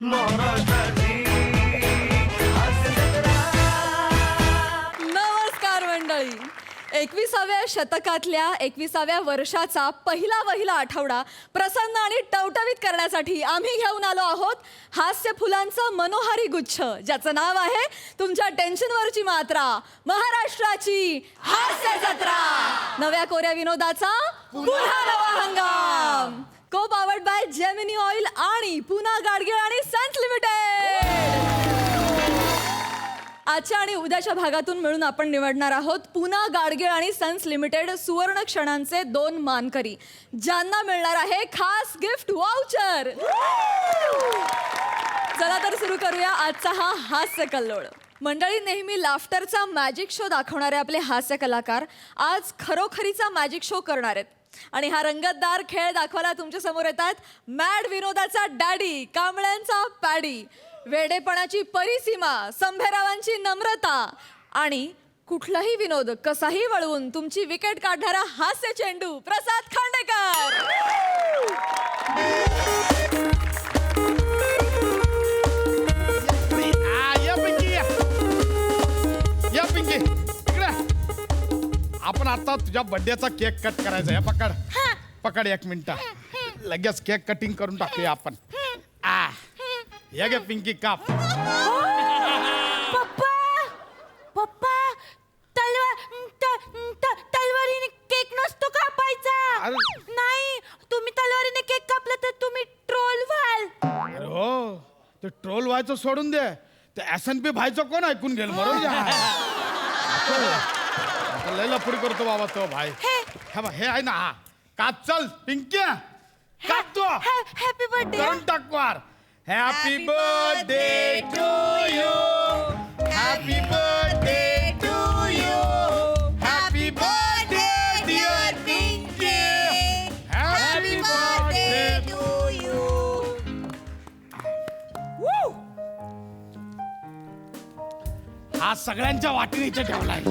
नमस्कार मंडळी. 21व्या शतकातल्या 21व्या वर्षाचा पहिला आठवडा प्रसन्न आणि टवटवीत करण्यासाठी आम्ही घेऊन आलो आहोत हास्य फुलांचं मनोहारी गुच्छ, ज्याचं नाव आहे तुमच्या टेन्शनवरची मात्रा, महाराष्ट्राची हास्य जत्रा. नव्या कोऱ्या विनोदाचा पुन्हा नवा हंगाम. को पावर्ड बाय जेमिनी ऑइल आणि पुन्हा गाडगीळ आणि सन्स लिमिटेड. आजच्या आणि उद्याच्या भागातून मिळून आपण निवडणार आहोत पुन्हा गाडगीळ आणि सन्स लिमिटेड सुवर्ण क्षणांचे 2 मानकरी, ज्यांना मिळणार आहे खास गिफ्ट वाउचर. चला तर सुरू करूया आजचा हा हास्य कल्लोळ. मंडळी, नेहमी लाफ्टरचा मॅजिक शो दाखवणारे आपले हास्य कलाकार आज खरोखरीचा मॅजिक शो करणार आहेत. आणि हा रंगतदार खेळ दाखवायला तुमच्या समोर येतात मॅड विनोदाचा डॅडी, कांबळ्यांचा पॅडी, वेडेपणाची परिसीमा, संभेरावांची नम्रता आणि कुठलाही विनोद कसाही वळवून तुमची विकेट काढणारा हास्य चेंडू प्रसाद खांडेकर. या पिंकी इकडे. आपण आता तुझ्या बर्थडेचा केक कट करायचा आहे. पकड 1 मिनिट. लगेच केक कटिंग करून टाकूया आपण. या गे पिंकी, काप. पप्पा तलवारीने केक नसतो कापायचा. नाही, तुम्ही तलवारीने केक कापला तर तुम्ही ट्रोल व्हाल. अरे हो, ते ट्रोल व्हायचं सोडून दे. ते S&P भाईचं कोण ऐकून घेईल? बरोबर लय लफडी करतो बाबा तो भाई. हे आहे ना, हा काप. चल पिंकी, काप तो. Happy birthday. करून टाक वार. Happy birthday to you, happy birthday to you, happy birthday dear Pinky, happy birthday to you. हा सगळ्यांच्या वाटीने इथे ठेवलाय.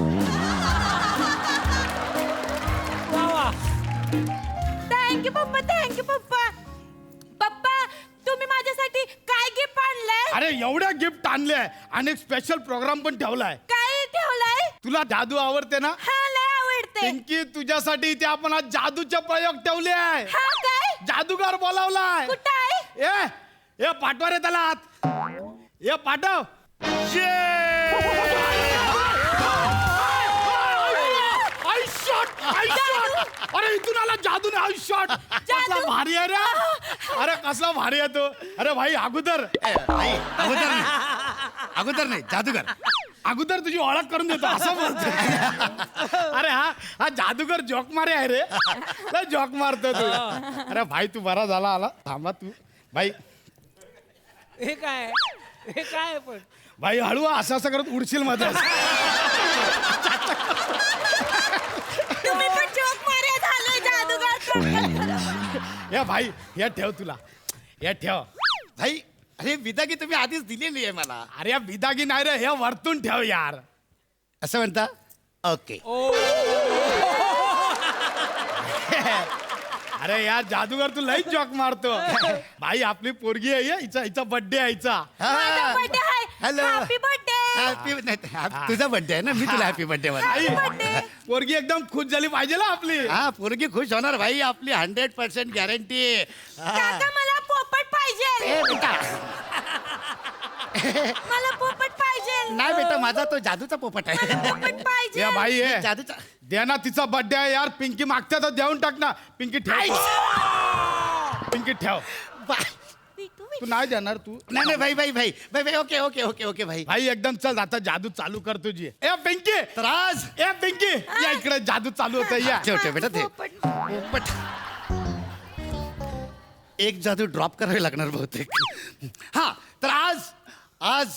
थँक्यू पप्पा, थँक्यू पप्पा. पप्पा, तुम्ही माझ्यासाठी काय गिफ्ट आणलंय? अरे एवढ्या गिफ्ट आणले आणि एक स्पेशल प्रोग्राम पण ठेवलाय. काय ठेवलंय? तुला जादू आवडते ना हा, लय आवडते. पिंकी? तुझ्यासाठी इथे आपण आज जादूचे प्रयोग ठेवले आहे. हा, काय? जादूगार बोलावलाय. कुठं आहे? ए पाठवा रे त्याला आत. ये पाठव. अरे इथून आला जादू ने. आई शॉट. कसला भारी आहे रे. अरे कसला भारी आहे तो. अरे भाई अगोदर नाही जादूगर. अगोदर तुझी ओळख करून देतो असं बोलतो. अरे हा जादूगर जोक मारे आहे रे. लय जोक मारतो तू. अरे भाई तू बरा झाला आला. थांबा तू भाई. हे काय पण भाई हळू असं करत उडशील मध्ये. तुम्ही पण जोक मारे झाले जादूगार. या भाई हे ठेव तुला. हे ठेव भाई अरे विदागी तुम्ही आधीच दिलेली आहे मला. अरे या बिदागी नाही रे, हे वरतून ठेव यार. असं म्हणता? ओके. अरे यार जादूगर तू लई जॉक मारतो. भाई आपली पोरगी आहे हिचा बर्थडे आहे हिचा. माझा बर्थडे आहे. हॅलो. Happy birthday. तुझा बर्थडे आहे ना, मी तुला हॅपी बर्थडे आई, म्हणा. पोरगी एकदम खुश झाली पाहिजे ना आपली. हा, पोरगी खुश होणार भाई. आपली 100% गॅरंटी. काका, मला पोपट पाहिजे. मला पोपट पाहिजे. नाही बेटा, माझा तो जादूचा पोपट आहे. पोपट पाहिजे. या भाई हे जादूचा. द्या ना, तिचा बर्थडे आहे यार. पिंकी मागते तर देऊन टाक ना. पिंकी ठेव. पिंकी ठेव. तू नाही देणार तू. नाही भाई. ओके भाई. भाई एकदम चल आता जादू चालू कर तुझी. ए पिंकी, तर आज ए पिंकी या इकडे. जादू चालू होतं या. ठेव बेटा ते पोपट. एक जादू ड्रॉप करावे लागणार बहुतेक. हा, तर आज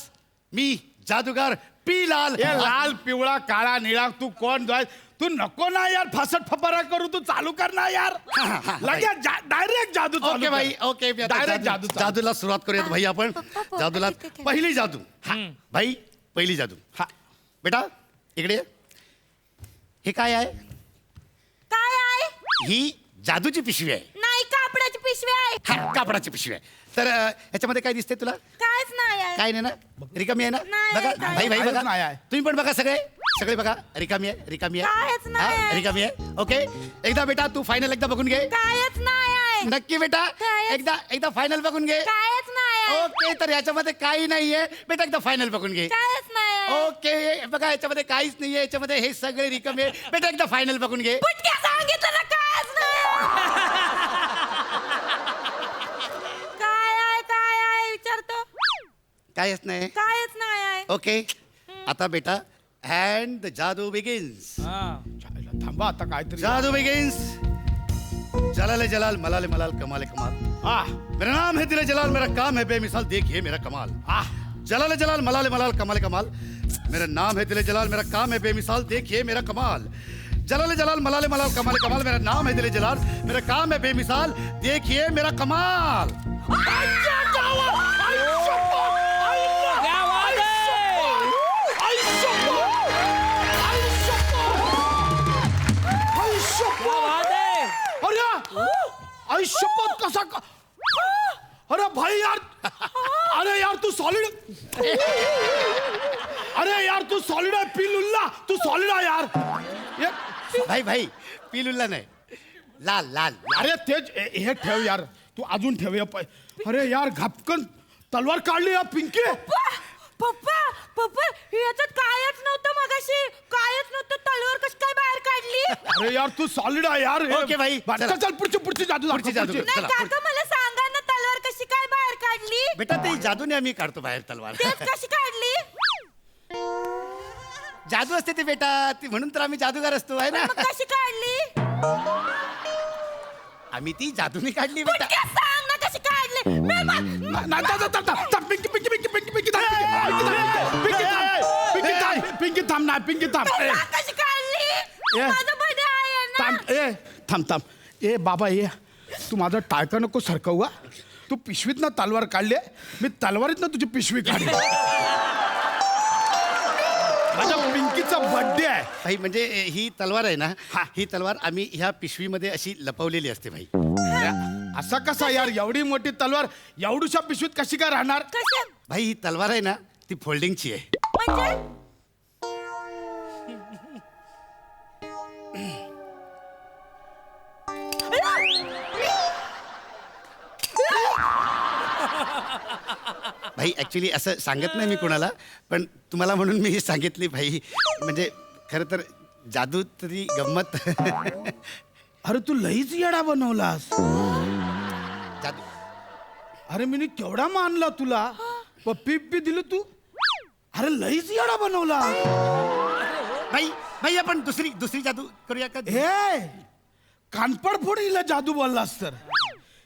मी जादूगार पी लाल. ए लाल पिवळा काळा निळा तू कोण जाय. तू नको ना यार फसट फपारा करू. तू चालू कर ना यार. लगेच डायरेक्ट जादू चालू ओके कर. भाई, ओके. डायरेक्ट जादू चालू. जादूला सुरुवात करूयात भाई आपण. जादूला पहिली जादू. भाई पहिली जादू. हा. बेटा इकडे ये. हे काय आहे? काय आहे? ही जादूची पिशवी आहे. नाही, कापडाची पिशवी आहे. हा, कापडाची पिशवी आहे. तर ह्याच्यामध्ये काय दिसते तुला? कायच नाही आहे. काय नाही ना? रिकामी आहे ना? नाही, बघा नाही. भाई काहीच बघा नाही आहे. तुम्ही पण बघा सगळे बघा रिकामी आहे कायच नाही आहे. रिकामी आहे. ओके एकदा बेटा तू फायनल एकदा बघून घे. कायच नाही आहे. नक्की बेटा कायच- एकदा फायनल बघून घे. कायच नाही आहे. ओके तर याच्यामध्ये काही नाहीये बेटा एकदा फायनल बघून घे. कायच नाही आहे. ओके बघा याच्यामध्ये काहीच नाहीये याच्यामध्ये हे सगळे रिकामी आहे बेटा एकदा फायनल बघून घे. पुटक्या सांगितलं ना कायच नाही आहे. काय आहे विचारतो. काहीच नाही. कायच नाही आहे. ओके आता बेटा अँड द जादू बिगिन्स. हा थांबा आता काहीतरी जादू बिगिन्स. जलाले जलाल मलाले मलाल कमाले कमाल. मेरा नाम है दिले जलाल मेरा काम है बेमिसाल देखिए मेरा कमाल. जलाले जलाल मलाले मलाल कमाले कमाल. मेरा नाम है दिले जलाल मेरा काम है बेमिसाल देखिए मेरा कमाल. जलाले जलाल मलाले मलाल कमाले कमाल. मेरा नाम है दिले जलाल मेरा काम है बेमिसाल देखिए मेरा कमाल. क्या बात है? क्या बात है? आई शपथ कसा अरे भाई यार अरे यार तू सॉलिड अरे यार तू सॉलिड आहे पिलुल्ला तू सॉलिड आहे यार भाई पिलुल्ला नाही लाल लाल लाल. अरे तेच हे ठेव यार तू अजून ठेव या अरे यार घापकन तलवार काढली या पिंकी पप्पा पप्पा याच्यात कायच नव्हतं मगाशी. कायच नव्हतं. तलवार कशी काय बाहेर काढली. अरे यार तू सॉलिड आहे यार ओके भाई, चला. चल पुढची जादू पुढची जादू. नाही चला, काका मला सांगा ना तलवार कशी काय बाहेर काढली. बेटा ते जादूने आम्ही काढतो बाहेर तलवार. तेच कशी काढली. जादू असते ते बेटा ती म्हणून तर आम्ही जादूगार असतो आहे ना. मग कशी काढली. आम्ही ती जादूने काढली बेटा. पुटक्या सांग ना कशी काढली. पिंकी थांब ना पिंकी थांब सांग कशी काढली. ए. माझं बर्थडे आहे ना. थांब ए बाबा ये तू माझं टाळकं नको सरकवू हा. तू पिशवीतनं तलवार काढली मी तलवारीतनं तुझी पिशवी काढली माझ्या पिंकीचा बर्थडे आहे भाई म्हणजे ही तलवार आहे ना हा. ही तलवार आम्ही ह्या पिशवीमध्ये अशी लपवलेली असते भाई. असा कसा यार एवढी मोठी तलवार एवढूशा पिशवीत कशी काय राहणार कशा भाई ही तलवार आहे ना ती फोल्डिंगची आहे. म्हणजे भाई ऍक्च्युली असं सांगत नाही मी कोणाला पण तुम्हाला म्हणून मी सांगितली भाई म्हणजे खरं तर जादू तरी गंमत. अरे तू लईच येडा बनवलास जादू अरे मी केवढा मानला तुला पप्पी दिलं तू अरे लईच येडा बनवला भाई भाई आपण दुसरी जादू करूया का. हे कानपड फोड हिला जादू बोललास तर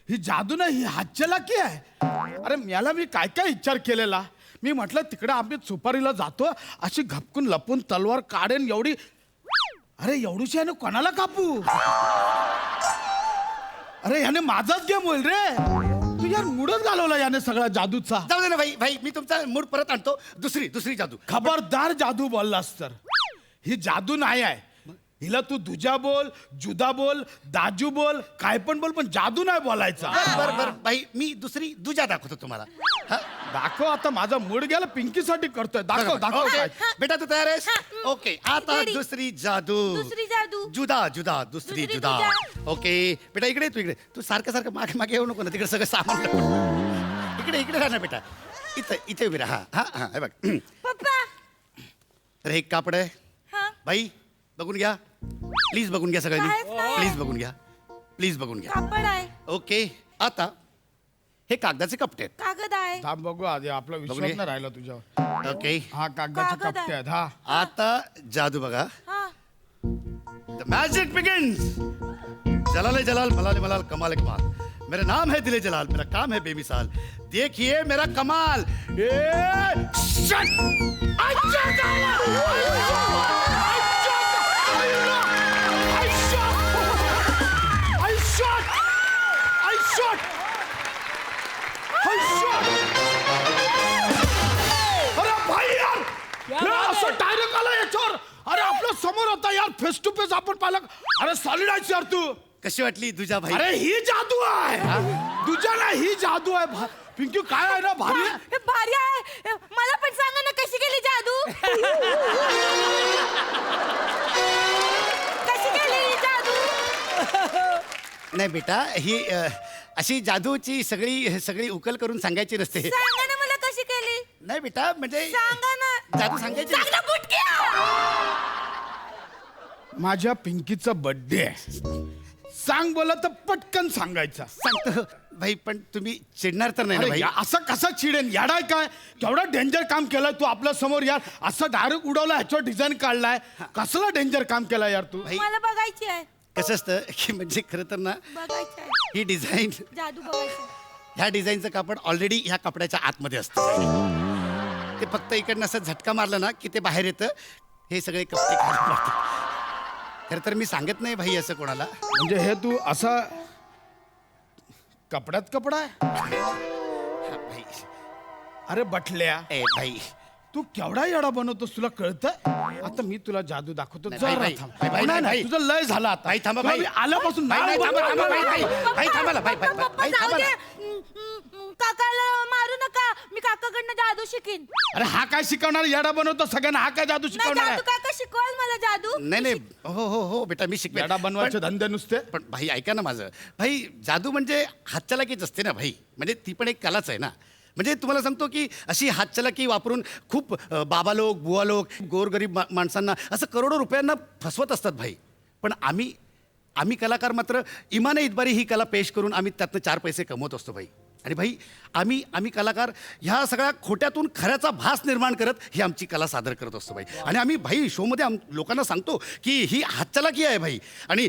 ही जादू नाही ही हातचलाकी आहे. अरे मला मी काय काय विचार केलेला मी म्हटलं तिकडे आम्ही सुपारीला जातो अशी घपकून लपून तलवार काढेन एवढी अरे एवढीशी याने कोणाला कापू अरे याने माझाच गेम होईल रे तू यार मूडच घालवला याने सगळा जादूचा जाऊ दे ना भाई भाई मी तुमचा मूड परत आणतो. दुसरी जादू. खबरदार जादू बोललास तर ही जादू नाही आहे हिला तू दुजा बोल जुदा बोल दाजू बोल काय पण बोल पण जादू नाही बोलायचा बर भाई मी दुसरी दुजा दाखवतो तुम्हाला. हा? दाखव आता माझा मूड गेला पिंकीसाठी करतोय दाखव दाखव ओके. काय. बेटा तू तयार आहेस. ओके आता Ready. दुसरी जादू. दुसरी जादू. जुदा दुसरी दुसरी जुदा. जुदा. ओके बेटा इकडे तू सारखं मागे येऊ नको ना तिकडे सगळं सामान लपवून. इकडे राहा ना बेटा इथे उभी राहा. हा हे बघ पप्पा तर हे एक कापड आहे हा बाई बघून घ्या प्लीज बघून घ्या सगळ्यांनी. काहीच नाही. प्लीज बघून घ्या. कापड आहे. ओके आता हे कागदाचे कपटे आहेत. कागद आहे. थांब बघू आधी आपला विश्वास बघून घे. नाही राहिला तुझ्यावर ओके हा कागदाचे कागद कप्पे आहे. आहेत हा आता जादू बघा. हा The magic begins. जलाले जलाल मलाले मलाल कमाले कमाल. मेरा नाम है दिले जलाल मेरा काम है बेमिसाल देखिए मेरा कमाल. अरे भाई यार क्या हे बात असं आहे? डायरेक्ट आला याच्यावर अरे आपल्या समोर होता यार फेस टू फेस आपण पाहिलं अरे सॉलिड आहेस यार तू कशी वाटली तुझ्या भाई? अरे ही जादू आहे तुझ्या ना, ही जादू आहे पिंकी. काय आहे ना भारी. हे भारी आहे. मला पण सांगा ना कशी केली जादू. कशी केली ही जादू. नाही बेटा, ही अशी जादूची सगळी उकल करून सांगायची नसते. सांगा ना मला कशी केली. नाही बेटा, म्हणजे सांगा ना. जादू सांगायची सांग ना बुटक्या. माझ्या पिंकीचा बर्थडे आहे. सांग बोला तर पटकन सांगायचा. सांगतो भाई, पण तुम्ही चिडणार तर नाही ना अरे भाई? असं कसं चिडेन, याडाय काय? केवढा डेंजर काम केलंय तू आपल्या समोर यार. असं डायरेक्ट उडवलं, ह्याच्यावर डिझाईन काढलाय. कसलं डेंजर काम केलंय यार तू. भाई मला बघायची आहे. कसं असतं की म्हणजे खरं तर ना, बघायची आहे ही डिझाईन, जादू बघायची. ह्या डिझाईनचं कापड ऑलरेडी ह्या कपड्याच्या आतमध्ये असतं. ते फक्त इकडनं असं झटका मारला ना की ते बाहेर येतं. हे सगळे कपडे काढून टाकतात. खरं तर मी सांगत नाही भाई असं कोणाला. म्हणजे हे तू असा कपड्यात कपडा आहे. हा, भाई. अरे बटल्या, ए भाई, तू केवढा येडा बनवतोस तुला कळतंय? आता मी तुला जादू दाखवतो. नाही, जरा भाई, थांब. भाई, भाई, नाही, नाही, भाई. तुझं लय झालं आता. भाई, थांबा, तुला भाई. मी आल्यापासून भाई, नाही, थांबा, थांबा, भाई, भाई, भाई, थांबा ना, भाई, भाई, भाई, भाई, जाऊ थांबा दे. ना. काकाला मारू नका. मी काकाकडनं जादू शिकीन. अरे हा काय शिकवणार? येडा बनवतो सगळ्यांना. हा काय जादू नाही, शिकवणार जादू आहे? काका शिकवाल मला जादू. नाही नाही, हो हो हो बेटा, मी शिकवेन. येडा बनवायचे धंदे नुसते. पण भाई ऐका ना माझं. भाई जादू म्हणजे हातचलाकीच असते ना भाई. म्हणजे ती पण एक कलाच आहे ना. म्हणजे तुम्हाला सांगतो की अशी हातचलाकी वापरून खूप बाबा लोक, बुवा लोक, गोरगरीब माणसांना असं करोडो रुपयांना फसवत असतात भाई. पण आम्ही कलाकार मात्र इमाने इतबारी ही कला पेश करून आम्ही त्यातनं 4 पैसे कमवत असतो भाई. आणि भाई आम्ही कलाकार ह्या सगळ्या खोट्यातून खऱ्याचा भास निर्माण करत ही आमची कला सादर करत असतो भाई. आणि आम्ही भाई शोमध्ये लोकांना सांगतो की ही हातचलाकी आहे भाई. आणि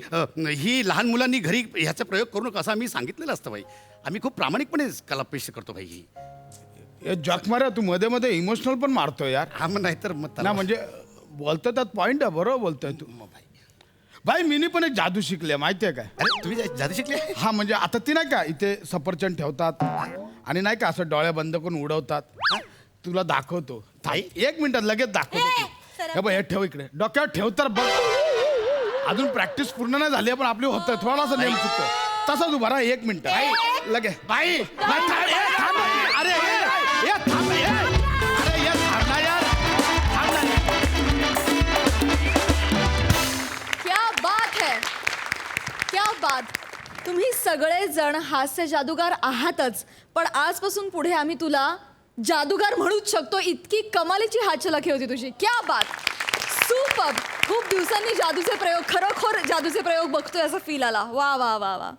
ही लहान मुलांनी घरी ह्याचा प्रयोग करू नका असं आम्ही सांगितलेलं असतं भाई. आम्ही खूप प्रामाणिकपणे कला पेश करतो भाई ही. हे जग मारा, तू मध्ये मध्ये इमोशनल पण मारतो यार. हा मग नाहीतर मग ना म्हणजे बोलतो त्यात पॉइंट आहे. बरोबर बोलतोय तू. भाई. भाई मीनी पण एक जादू शिकले माहितीये काय? अरे तुम्ही जादू शिकले? हा म्हणजे आता ती नाही का इथे सफरचंद ठेवतात आणि नाही का असं डोळे बंद करून उडवतात. तुला दाखवतो. थांब, 1 मिनिटात लगेच दाखवतो. सरळ. हे बघ, हे ठेव इकडे, डोक्यावर ठेव तर बघ. अजून प्रॅक्टिस पूर्ण नाही झाली पण आपली होतंय. थोडासा नेम चुकतो. तसाच उभा राहा 1 मिनिट. लगे भाई नाही, थांब, ए, थांब. अरे ए, थांब, ए. अरे ये थांब ना यार. थांब ना. क्या बात है, क्या बात. तुम्ही सगळे जण हास्य जादूगार आहातच, पण आजपासून पुढे आम्ही तुला जादूगार म्हणूच शकतो. इतकी कमालीची हातचलाखी होती तुझी. क्या बात, सुपर. खूप दिवसांनी जादूचे प्रयोग, खरोखर जादूचे प्रयोग बघतोय असं फील आला. वा वा वा वा.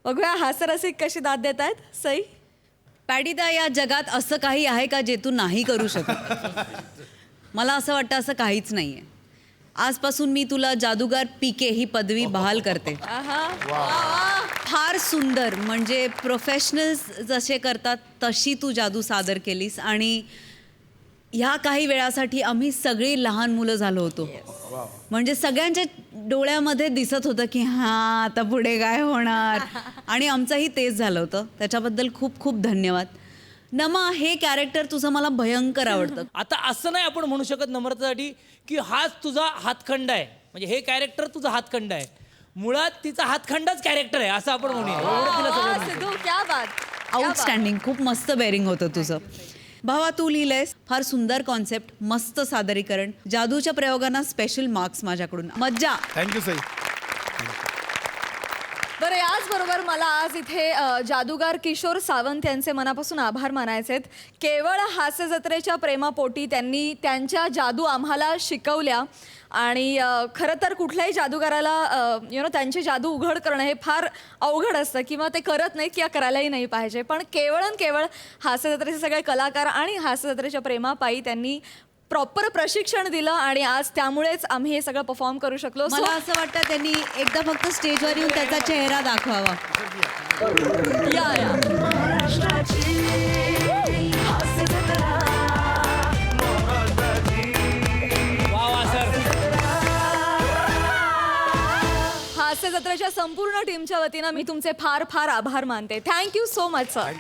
बघूया हास्यरसिक कशी दाद देत आहेत. सई, पॅडीदा, या जगात असं काही आहे का जे तू नाही करू शकत? मला असं वाटतं असं काहीच नाही आहे. आजपासून मी तुला जादूगार पीके ही पदवी बहाल करते. आहा, वा वा. फार सुंदर, म्हणजे प्रोफेशनल्स जसे करतात तशी तू जादू सादर केलीस. आणि ह्या काही वेळासाठी आम्ही सगळी लहान मुलं झालो होतो. म्हणजे सगळ्यांच्या डोळ्यामध्ये दिसत होतं की हां आता पुढे काय होणार. आणि आमचंही तेच झालं होतं. त्याच्याबद्दल खूप खूप धन्यवाद. नमा, हे कॅरेक्टर तुझं मला भयंकर आवडतं. आता असं नाही आपण म्हणू शकत नम्रतासाठी की हाच तुझा हातखंड आहे. म्हणजे हे कॅरेक्टर तुझा हातखंड आहे. मुळात तिचा हातखंडच कॅरेक्टर आहे असं आपण म्हणूया. एवढं तिला सगळं वा, माहिती आहे. सिद्धू, क्या बात. क्या बात. आउटस्टँडिंग, खूप मस्त बेरिंग होतं तुझं. भावा, तू लिहिलंयस, फार सुंदर कॉन्सेप्ट, मस्त सादरीकरण, जादूच्या प्रयोगांना स्पेशल मार्क्स माझ्याकडून. मज्जा. थँक्यू सई. बरं, याचबरोबर मला आज इथे जादूगार किशोर सावंत यांचे मनापासून आभार मानायचे आहेत. केवळ हास्य जत्रेच्या प्रेमापोटी त्यांनी त्यांच्या जादू आम्हाला शिकवल्या. आणि खरं तर कुठल्याही जादूगाराला त्यांची जादू उघड करणं हे फार अवघड असतं किंवा ते करत नाहीत किंवा करायलाही नाही पाहिजे. पण केवळ हास्य जत्रेचे सगळे कलाकार आणि हास्य जत्रेच्या प्रेमापायी त्यांनी प्रॉपर प्रशिक्षण दिलं आणि आज त्यामुळेच आम्ही हे सगळं परफॉर्म करू शकलो. मला असं वाटतं त्यांनी एकदा फक्त स्टेजवर येऊन त्याचा चेहरा दाखवावा. या वा वा सर. हास्य जत्रेच्या संपूर्ण टीमच्या वतीनं मी तुमचे फार फार आभार मानते. Thank you so much sir.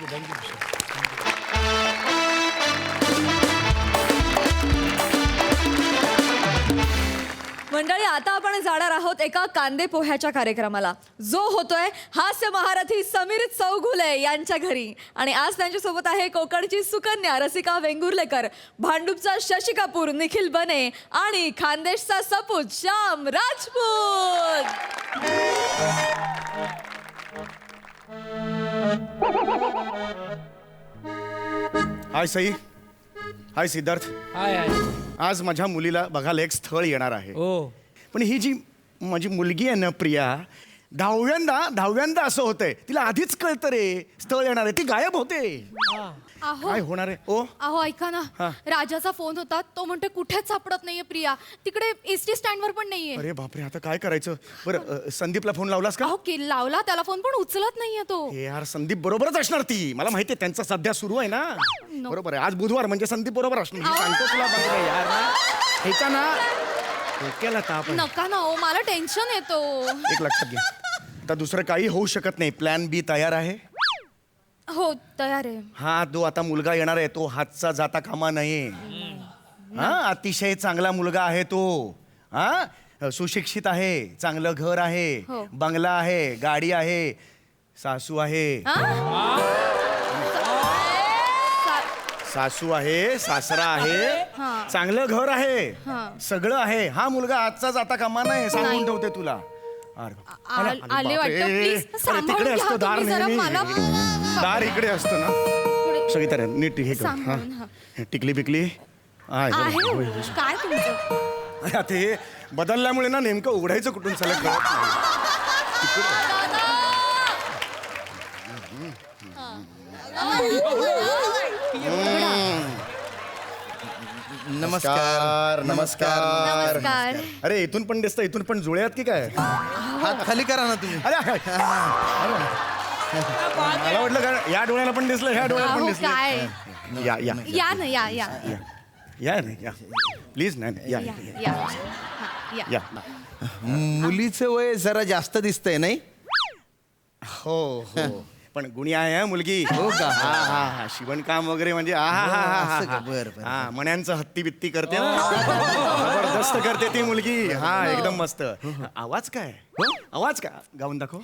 मंडळी, आता आपण जाणार आहोत एका कांदे पोह्याच्या कार्यक्रमाला, जो होतोय हास्य महारथी समीर चौघुले यांच्या घरी. आणि आज त्यांच्यासोबत आहे कोकणची सुकन्या रसिका वेंगुर्लेकर, भांडूपचा शशी कपूर निखिल बने आणि खानदेशचा सपूत श्याम राजपूत. हाय सई, हाय सिद्धार्थ. हाय हाय. आज माझ्या मुलीला बघायला एक स्थळ येणार आहे. हो. पण ही जी माझी मुलगी आहे ना प्रिया, दहाव्यांदा असं होतंय, तिला आधीच कळतं रे स्थळ येणार आहे, ती गायब होते. अहो काय होणार आहे? ओ अहो ऐका ना, हा. राजाचा फोन होता, तो म्हणतो कुठेच सापडत नाहीये प्रिया, तिकडे एसटी स्टँडवर पण नाहीये. अरे बापरे, आता काय करायचं? बरं संदीपला फोन लावलास का? अहो लावला त्याला फोन, पण उचलत नाहीये तो. हे यार, संदीप बरोबरच असणार, ती मला माहिती आहे, त्यांचा सध्या सुरू आहे ना. बरोबर आहे, आज बुधवार म्हणजे संदीप बरोबर असणार. मी सांगतो तुला, बघ यार ना, ह्याचा ना डोक्याला ताप आहे. नका ना हो, मला टेन्शन येतो. एक लक्षात घे, आता दुसरं काही होऊ शकत नाही. प्लॅन बी तयार आहे. हो तयार आहे. हा, जो आता मुलगा येणार आहे तो हातचा जाता कामा नये. हा, अतिशय चांगला मुलगा आहे तो. हा, सुशिक्षित आहे, चांगलं घर आहे, हो. बंगला आहे, गाडी आहे, सासू आहे. सासू आहे, सासरा आहे, हा. चांगलं घर आहे, हा. सगळं आहे. हा मुलगा आजचा जाता कामा नाही, सांगून ठेवते तुला. अरे आले बापरे. वाटतं, प्लीज अरे, सांभाळून तिकडे घ्या असतं दार तुम्ही जरा, नेहमी. मला दार इकडे असतं ना. पुढे- सगळी तर नीट हे कर. सांभाळून, हा. टिकली बिकली आहे हो. काय तुमचं? आता हे बदलल्यामुळे ना नेमकं उघडायचं कुठून चला कळत नाही. नमस्कार नमस्कार. नमस्कार. अरे इथून पण दिसतं, इथून पण जुळ्यात की काय? हात खाली करा ना तुम्ही. अरे मला वाटलं का या डोळ्याला पण दिसलं, ह्या डोळ्याला पण अहो दिसलं. काय, या या या ना, या या या या नाही या प्लीज नाही या या या हा, या. या. मुलीचं वय जरा जास्त दिसतंय नाही? हो हो, पण गुणी आहे हा मुलगी. हो का? हा हा हा, शिवणकाम वगैरे म्हणजे असं का? बरं, बरं. हा, मण्यांचं हत्ती बित्ती करते ना, जबरदस्त करते ती मुलगी. हा, एकदम मस्त. आवाज काय? आवाज काय? गाऊन दाखव.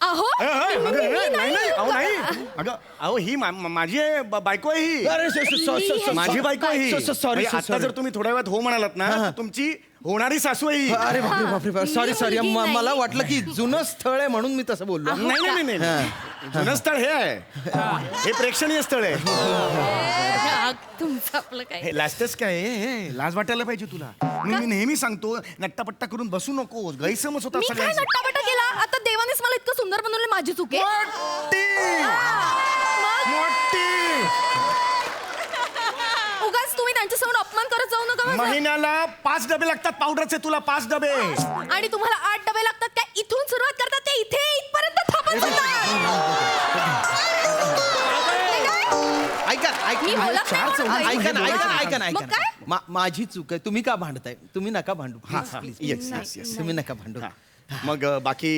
अहो नाही नाही, अहो नाही, अगं अहो ही माझी आहे, बायको आहे ही. माझी बायको आहे ही. सॉरी म्हणजे आता जर तुम्ही थोड्या वेळात हो म्हणालात ना, तर तुमची होणारी सासू आहे ही. अरे बापरे बापरे, सॉरी सॉरी, मुलगी नाही. मला वाटलं की जुनं स्थळ आहे म्हणून मी तसं बोललो. नाही नाही नाही नाही, जुनं स्थळ हे आहे, हे प्रेक्षणीय स्थळ आहे. तुमचं आपलं काय. हे लाजतेस काय? हे लाज वाटायला पाहिजे तुला. मी नेहमी सांगतो, नट्टापट्टा करून बसू नको, गैरसमज होता मी काय सगळ्यांचा. नट्टाबट्टा केला? आता देवानेच मला इतकं सुंदर बनवलं, माझी चूक आहे. मोठी उगाच तुम्ही त्यांच्यासमोर अपमान करत जाऊ नका माझा. महिन्याला 5 डबे लागतात पावडरचे तुला, 5 डबे. आणि तुम्हाला 8 डबे लागतात काय? इथून सुरुवात करतात ते इथे इथपर्यंत थांबत ऐका मी ऐका बोलत नाही म्हणून काही. ऐका ना ऐका ना ऐका ना मग ऐका काय? ना. माझी चूक आहे, तुम्ही का भांडताय? तुम्ही नका भांडू प्लीज. Yes yes yes. तुम्ही नका भांडू. मग बाकी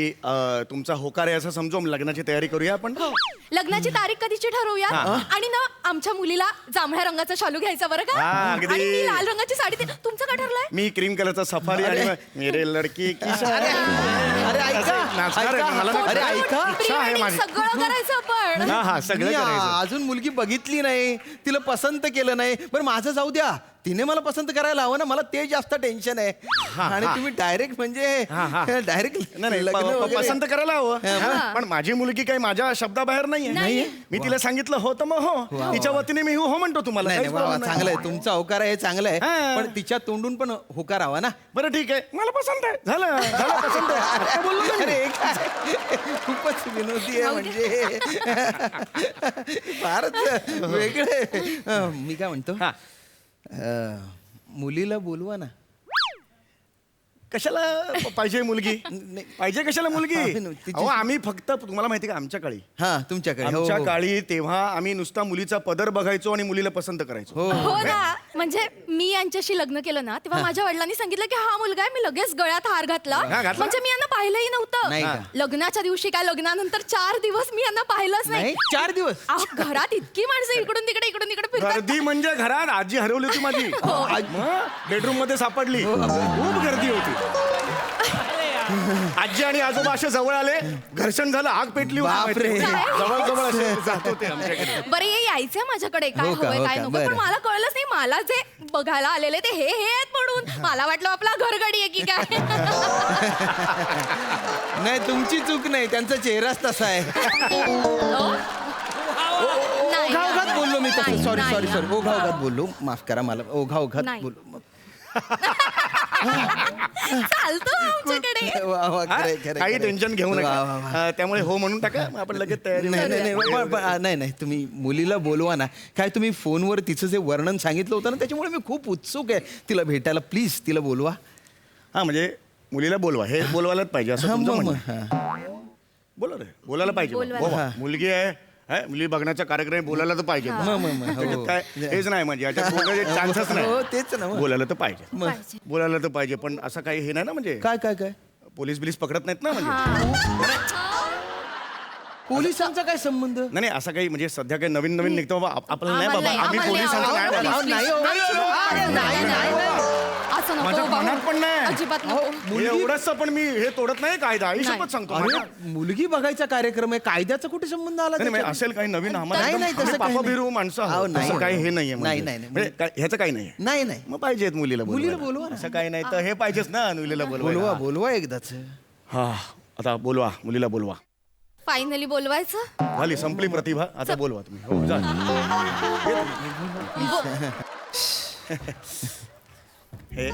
तुमचा होकार आहे असं समजून लग्नाची तयारी करूया आपण. लग्नाची तारीख कधीची ठरवूया? आणि ना आमच्या मुलीला जांभळ्या रंगाचा शालू घ्यायचा बरं का? हा, अगदी. आणि मी लाल रंगाची साडी तुमचं काय ठरलंय? मी क्रीम कलरचा सफारी आणि मेरे लडकी की अरे ऐका नाचणार आहे, मला ऐका. अरे नाही ऐका. इच्छा आहे Pre-wedding माझी. सगळं करायचं आपण. हा हा, सगळं मी करायचं. अजून मुलगी बघितली नाही, तिला पसंत केलं नाही. बरं माझं जाऊ द्या, तिने मला पसंत करायला हवं ना, मला ते जास्त टेन्शन आहे. आणि तुम्ही डायरेक्ट म्हणजे हा, हा. डायरेक्ट नाही नाही, पसंत करायला हवं. हा. पण माझी मुलगी काही माझ्या शब्दाबाहेर नाहीये. मी तिला सांगितलं हो तर मग हो, तिच्या वतीने मी हो म्हणतो तुम्हाला. नाही काहीच नाही, वा, वा, problem नाही. चांगलं आहे, तुमचा होकार आहे, चांगलं आहे. हा. पण तिच्या तोंडून पण होकार हवा ना. बरं ठीक आहे, मला पसंत आहे. झालं झालं, पसंत आहे. आता बोललो ना मी. अरे काय, खूपच विनोदी आहे म्हणजे. फारच वेगळे. मी काय म्हणतो, हा. मुलीला बोलवा ना. कशाला पाहिजे मुलगी? पाहिजे कशाला मुलगी? तिची- अहो आम्ही फक्त, तुम्हाला माहिती का, आमच्या काळी हा तुमच्याकडे. हो, आमच्या हो. काळी तेव्हा आम्ही नुसता मुलीचा पदर बघायचो आणि मुलीला पसंत करायचो. हो हो ना, म्हणजे मी यांच्याशी लग्न केलं ना तेव्हा माझ्या वडिलांनी सांगितलं की हा मुलगा आहे. मी लगेच गळ्यात हार घातला. घातला? म्हणजे मी यांना पाहिलंही नाही नव्हतं. का? लग्नाच्या दिवशी काय लग्नानंतर 4 दिवस मी यांना पाहिलंच नाही नाही. 4 दिवस अहो, घरात इतकी माणसं इकडून तिकडे फिरतात. गर्दी म्हणजे घरात आजी हरवली होती माझी बेडरूम मध्ये सापडली खूप गर्दी होती. आजी आणि आजोबा असे जवळ आले घर्षण झालं आग पेटली होती बापरे. माहिती? जवळ जवळ असे जात होते आमच्याकडे. बरं हे यायचंय माझ्याकडे काय हो का, हवंय हो काय का, नको बरं. पण मला कळलंच नाही. मला जे बघायला आलेले ते हे आहेत म्हणून मला वाटलं आपला घरगडी आहे की काय. नाही तुमची चूक नाही त्यांचा चेहराच तसा आहे. नाही, ओघाओघात नाही, बोललो मी तसं नाही, सॉरी नाही, सॉरी नाही. सॉरी ओघाओघात बोललो माफ करा मला ओघाओघात नाही. बोललो चालतं आमच्याकडे. वा, वा, हा? खरंय, खरंय, काही खरंय. टेन्शन घेऊ वा, वा, वा. नका त्यामुळे हो म्हणून टाका मग आपण लगेच तयारी नाही नाही नाही नाही नाही तुम्ही मुलीला बोलवा ना. काय तुम्ही फोनवर तिचं जे वर्णन सांगितलं होतं ना त्याच्यामुळे मी खूप उत्सुक आहे तिला भेटायला. प्लीज तिला बोलवा. हा म्हणजे मुलीला बोलवा हे बोलवायलाच पाहिजे असं हा, तुमचं मग, म्हणणं आहे. बोला रे बोलायला पाहिजे बोलवायला. बोला. मुलगी आहे मुली बघण्याचा कार्यक्रम आहे, बोलायला तर पाहिजे मग, त्याच्यात हो. काय हेच नाही म्हणजे याच्यात चान्सच हो नाही तेच ना मग. बोलायला तर पाहिजे पाहिजे. बोलायला तर पाहिजे पण असं काही हे नाही ना म्हणजे काय काय काय पोलीस बिलीस पकडत नाहीत ना म्हणजे पोलिसांचा काय संबंध? नाही नाही असं काही म्हणजे सध्या काही नवीन नवीन निघतो बाबा आपल्याला नाही आम्हाला बाबा आम्ही नाही, पोलिसांचं आम्हाला नाही बाबा. नाही हो. नाही, नाही, नाही. असं नको माझ्या बाबा. मनात पण नाही. अजिबात नको. एवढंच पण मी हे तोडत नाही कायदा आई नाही. शपथ सांगतो अरे माझ्या- मुलगी बघायचा कार्यक्रम आहे कायद्याचा कुठे संबंध आला नाही, नाही त्याच्यात? असेल काही नवीन आम्हाला नाही, एकदम- नाही, तसं आम्ही काही पापा नाही. बिरू माणसं अहो, आहोत. नाही, असं काही हे नाही. नाहीये नाही, म्हणजे. नाही, म्हणजे ह्याचं काही नाही नाही नाही मग पाहिजेत मुलीला मुलीला बोलवायला. बोलवा ना. असं काही नाही तर हे पाहिजेच ना मुलीला बोलवा बोलवा बोलवा एकदाच. हा आता बोलवा मुलीला बोलवा फायनली बोलवायचं. झाली संपली प्रतिभा आता बोलवा तुम्ही हो जा हे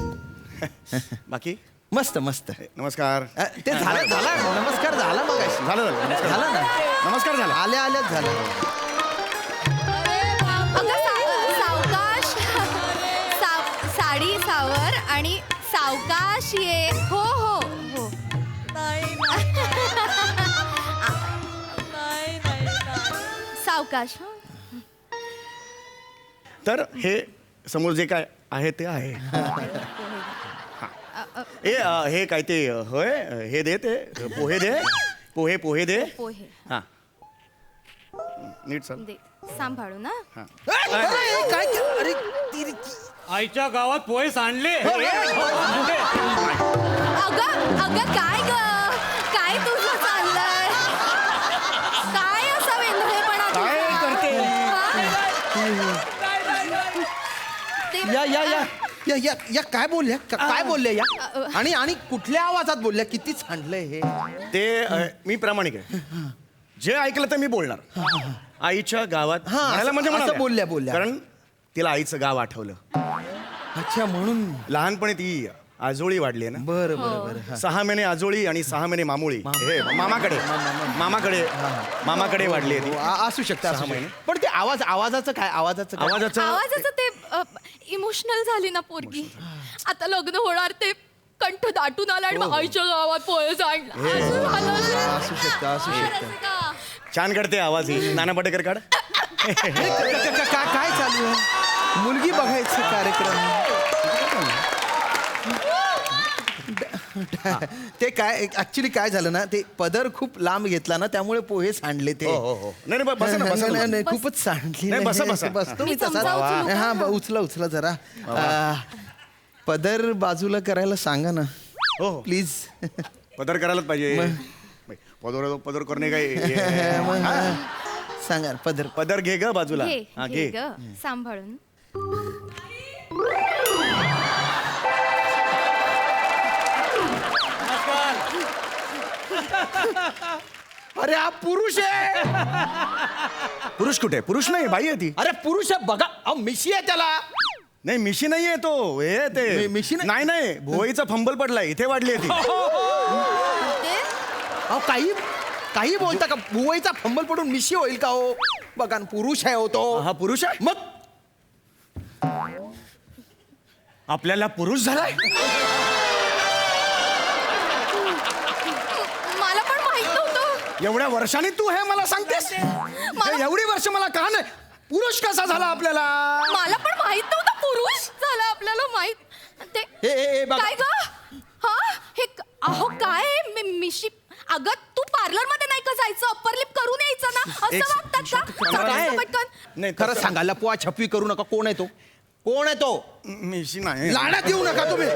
बाकी मस्त मस्त नमस्कार ते झालं झाला नमस्कार झाला मग झालं झालं नमस्कार झालं ना नमस्कार झाला आल्या आल्याच झालं. अगं सावकाश साडी सावर आणि सावकाश ये. हो हो हो. सावकाश हं. तर हे समोर जे काय आहे ते आहे हे काय ते होय हे दे ते पोहे दे पोहे दे पोहे हा नीट सर दे सांभाळू ना. हा काय अरे आईच्या गावात पोहे सांडले. अगं अगं काय ग काय तुझं चाललंय काय असा वेंधळेपणा तुझा? काय करते? हा? ते- या या या या या या काय बोलल्या काय बोलल्या या आणि आणि कुठल्या आवाजात बोलल्या किती सांडलंय हे. ते मी प्रामाणिक आहे जे ऐकलं ते मी बोलणार आईच्या गावात हा, म्हणायला म्हणजे असं म्हणाल्या. बोलल्या. कारण तिला आईचं गाव आठवलं अच्छा म्हणून लहानपणी ती आजोळी वाढली आहे ना बरं बरं बरं हा. 6 महिने आजोळी आणि 6 महिने मामुळी हे मामाकडे वाढली आहे ती असू शकतं 6 महिने. पण ते आवाजाचं काय आवाजाचं काय? आवाजाचं ते इमोशनल झाली ना पोरगी. आता लग्न होणार ते कंठ दाटून आला आणि मग आईच्या गावात पोहे सांडला असं झालं. असू शकतं असू शकतं. छान काढते आवाज ही नाना पाटेकर काढ काय चालू आहे मुलगी बघायचं कार्यक्रम. ते काय ऍक्च्युली काय झालं ना ते पदर खूप लांब घेतला ना त्यामुळे पोहे सांडले ते. हो नाही बसा ना बसा नाही, ना. नाही, खूपच सांडली नाही, बसा, बसा. बसतो मी मी तसा चमचा उचलू का? हा उचला जरा पदर बाजूला करायला सांगा ना हो प्लीज. पदर करायलाच पाहिजे पदर करणे काय सांगा पदर पदर घे ग बाजूला घे हा घे घे ग सांभाळून. अरे हा पुरुष आहे. पुरुष कुठे पुरुष नाही बाई आहे ती अरे पुरुष आहे बघा अहो मिशी आहे त्याला. नाही मिशी नाहीये तो हे ते मिशी नाही? नाही भुवईचा फंबल पडलाय इथे वाढली आहे ती ते अहो काही बोलता का बुवाईचा फंबल पडून मिशी होईल का हो. बघा ना, पुरुष आहे हो तो. हा पुरुष आहे मग आपल्याला पुरुष झालाय मला पण माहित नव्हतं. एवढ्या वर्षांनी तू हे मला सांगतेस मला- एवढी वर्ष मला का नाही पुरुष कसा झाला आपल्याला मला पण माहित नव्हतं पुरुष. हे बघा काय ग हा हे अहो काय मिशी अगं तू पार्लर मध्ये नाही का जायचं अप्पर लिप करून यायचं ना एक असं वागतात का काय? सांग पटकन नाही खरं सांगा लपवा छपवी करू नका. कोण आहे तो? कोण आहे तो? मिशी नाही लाडात येऊ नका तुम्ही.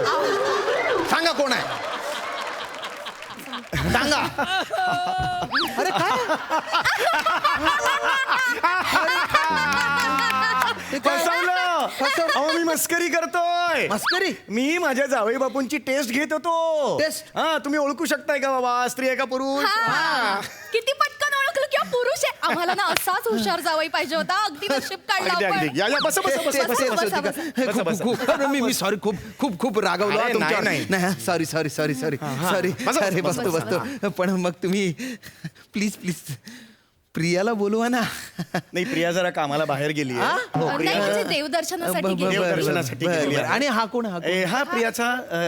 सांगा कोण आहे? सांगा. अरे काय हे काय? फसवलं अहो मी मस्करी करतोय. मस्करी? मी माझ्या जावई बापूंची टेस्ट घेत होतो. टेस्ट? हा तुम्ही ओळखू शकताय का बाबा स्त्री आहे का पुरुष? हा. किती पटकन ओळखलं किंवा पुरुष आहे आम्हाला ना असाच हुशार जावई पाहिजे होता अगदी नशीब काढला अगदी आपण. अगदी या या बसा बसा बसा बसा, बसा, बसा. बसा, बसा. मी सॉरी खूप खूप खूप रागवलो अरे, तुमच्यावर. नाही, नाही sorry sorry sorry sorry sorry. बसा, अरे बसा, बसतो बसतो. पण मग तुम्ही प्लीज प्लीज प्रियाला बोलवा ना. नाही प्रिया जरा कामाला बाहेर गेली हा? हो नाही प्रिया म्हणजे देवदर्शनासाठी गेली. देवदर्शनासाठी गेलेली आहे. आणि हा कोण? हा कोण? हा प्रियाचा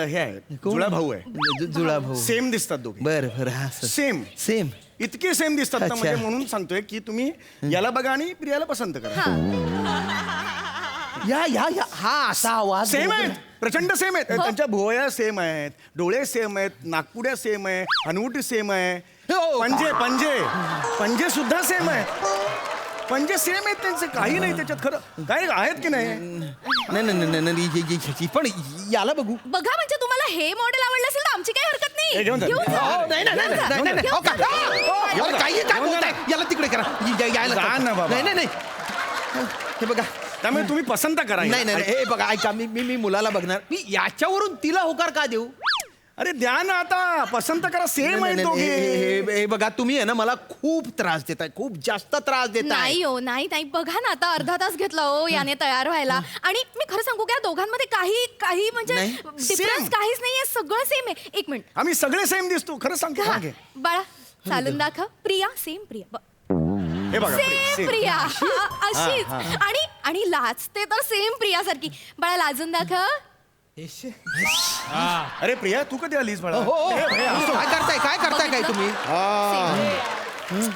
हे आहे जुळा भाऊ आहे. जुळा भाऊ. सेम दिसतात दोघे. बर बर हा सेम सेम. इतके सेम दिसतात ना अच्छा. म्हणजे म्हणून सांगतोय की तुम्ही याला बघा आणि प्रियाला पसंत करा. या या या हा असा आवाज. सेम आहेत प्रचंड सेम आहेत. त्यांच्या भुवया सेम आहेत, डोळे सेम आहेत, नागपुड्या सेम आहे, हनुवटी सेम आहे, हो. पंजे पंजे पंजे सुद्धा सेम आहे. पंजे सेम आहेत त्यांचे काही नाही त्याच्यात. खरं काय आहेत की नाही? नाही नाही नाही नाही पण याला बघू. बघा म्हणजे तुम्हाला हे मॉडेल आवडलं असेल तर आमची काही हरकत नाही हे घेऊन जा. घेऊन जा. हो, नाही नाही नाही नाही, नाही, नाही. हो, का- हो, अरे, काही काय बोलताय? याला तिकडे करा. यायला जा ना बाबा. नाही नाही नाही. हे बघा. त्यामुळे तुम्ही पसंत करा. नाही नाही नाही. हे बघा ऐका मी मी मी मुलाला बघणार. मी याच्यावरून तिला होकार का देऊ? अरे द्या ना आता पसंत करा. सेम नाही, आहेत नाही, दोघे. हे बघा तुम्ही आहे ना मला खूप त्रास देताय. खूप जास्त त्रास देताय. नाही हो नाही नाही बघा ना आता अर्धा तास घेतला हो याने तयार व्हायला आणि मी खरं सांगू का दोघांमध्ये काही म्हणजे नाही. Difference Same. काहीच नाहीये सगळं सेम आहे. एक मिनिट आम्ही सगळे सेम दिसतो. खरं सांगतो. हा, हा, घे. बाळा चालून दाखव प्रिया सेम प्रिया हे बघा सेम same. प्रिया हा, अशीच आणि लाजते तर सेम प्रिया सारखी बाळा लाजून दाखव अरे प्रिया तू कधी आलीस बाळा? हो, हो. काय करताय काय तुम्ही?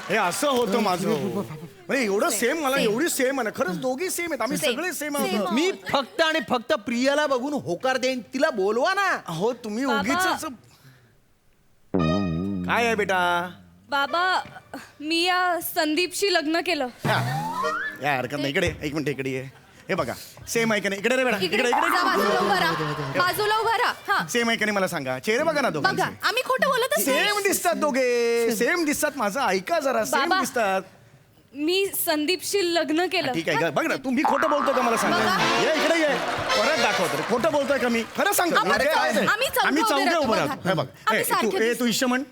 हे असं होतं माझं म्हणजे एवढं सेम मला एवढी सेम आहे ना. खरंच दोघी सेम आहेत. आम्ही Same. सगळे सेम Same. आहोत. मी फक्त आणि फक्त प्रियाला बघून होकार देईन. तिला बोलवा ना. हो तुम्ही बाबा. उगीच काय आहे बेटा? बाबा मी या संदीपशी लग्न केलं या हरकत नाही. इकडे एक मिनिट इकडे ये. हे बघा सेम आहे का नाही? इकडे रे बेटा इकडे इकडे जा, बाजूला उभा राहा बाजूला उभा राहा हा सेम आहे का नाही मला सांगा. चेहरे बघा ना बघा दोघांचे. आम्ही खोटं बोलतच नाही. सेम दिसतात दोघे. सेम दिसतात. माझं ऐका जरा. सेम बाबा. दिसतात. मी संदीपशी लग्न केलं ठीक आहे बघ ना तुम्ही खोटं बोलतो का मला सांगा. बघा. ये इकडे ये. परत दाखवतो रे. खोटं बोलतोय का मी? खरं सांगतो. आपण हे आहे ते. आम्ही चौघं आम्ही उभे चौघे राहतो उभं बघा. राहतो. हे बघ आम्ही सारखे तू दिसतो. ईश म्हण.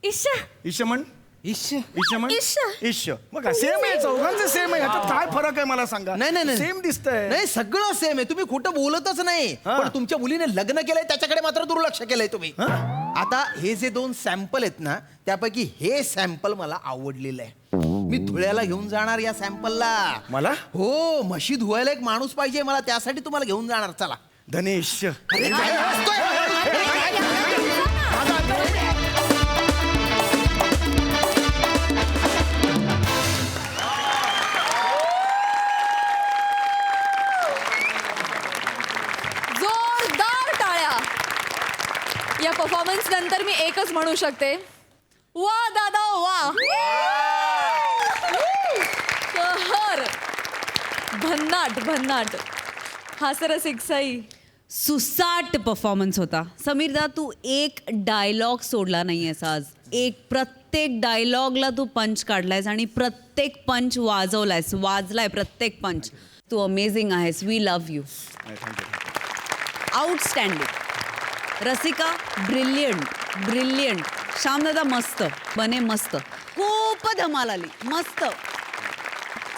ईशा ईश म्हण. इश्श. ईश म्हण. ईश. ईश बघा सेम आहे. चौघांचे सेम आहे. ह्याच्यात काय फरक आहे मला सांगा. नाही नाही नाही. सेम दिसतंय. नाही सगळं सेम आहे. तुम्ही खोटं बोलतच नाही. हा. पण तुमच्या मुलीने लग्न केलंय त्याच्याकडे मात्र दुर्लक्ष केलंय तुम्ही. आता हे जे 2 सॅम्पल आहेत ना त्यापैकी हे सॅम्पल मला आवडलेलं आहे. मी धुळ्याला घेऊन जाणार या सॅम्पलला. मला? हो म्हशी धुवायला एक माणूस पाहिजे मला. त्यासाठी तुम्हाला घेऊन जाणार. चला. धनेश अरे, काय हसतोय? जोरदार टाळ्या. या परफॉर्मन्स नंतर मी एकच म्हणू शकते वा दादा वा. कहर भन्नाट भन्नाट हास्यरसिकसाई. सुसाट परफॉर्मन्स होता. समीरदा तू एक डायलॉग सोडला नाहीयेस आज. प्रत्येक डायलॉगला तू पंच काढलायस आणि प्रत्येक पंच वाजवलायस. वाजलाय प्रत्येक पंच. तू अमेझिंग आहेस. We love you. Outstanding. Rasika brilliant brilliant. श्यामदादा मस्त. बने मस्त. खूप धमाल आली. मस्त.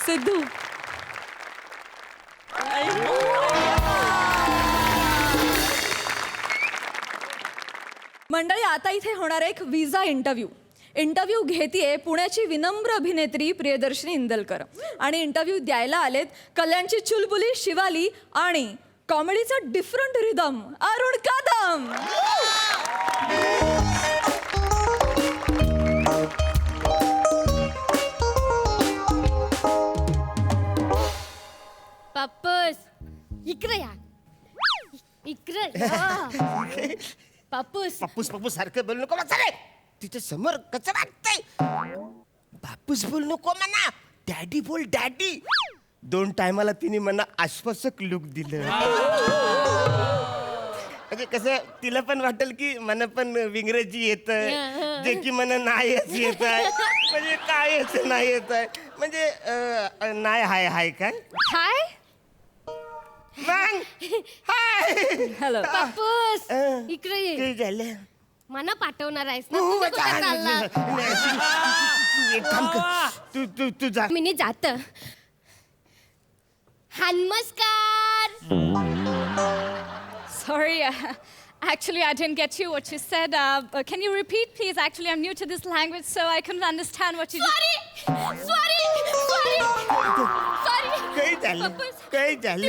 सिद्धू मंडळी आता इथे होणार एक विजा इंटरव्ह्यू घेतीये पुण्याची विनम्र अभिनेत्री प्रियदर्शनी इंदलकर आणि इंटरव्ह्यू द्यायला आलेत कल्याणची चुलबुली शिवाली आणि कॉमेडीचा डिफरंट रिदम अरुण कदम. पप्पूस इकडे या इकडे पापूस पप्पूस पप्पूस सारखं बोलू नको म्हातारे. तिच्या समोर कसं वाटतंय? बापूस बोल नको म्हणा, डॅडी बोल डॅडी. 2 टायमाला तिने मला आश्वासक लुक दिलं. म्हणजे कसं तिला पण वाटेल की मला पण इंग्रजी येत जे की मला नाहीच येत आहे. म्हणजे कायच नाही येत आहे. म्हणजे नाही हाय हाय काय हाय मग हाय. हॅलो पापूस इकडे ये. ते झालं. मना पाठवणार आहेस ना? हो, तुझं कुठं चालला? एक काम कर. तू तू तू जा. मी जात. नमस्कार. Sorry, actually, I didn't get you what you said. Can you repeat, please? Actually, I'm new to this language, so I couldn't understand what you just... sorry काही झालं काही झालं.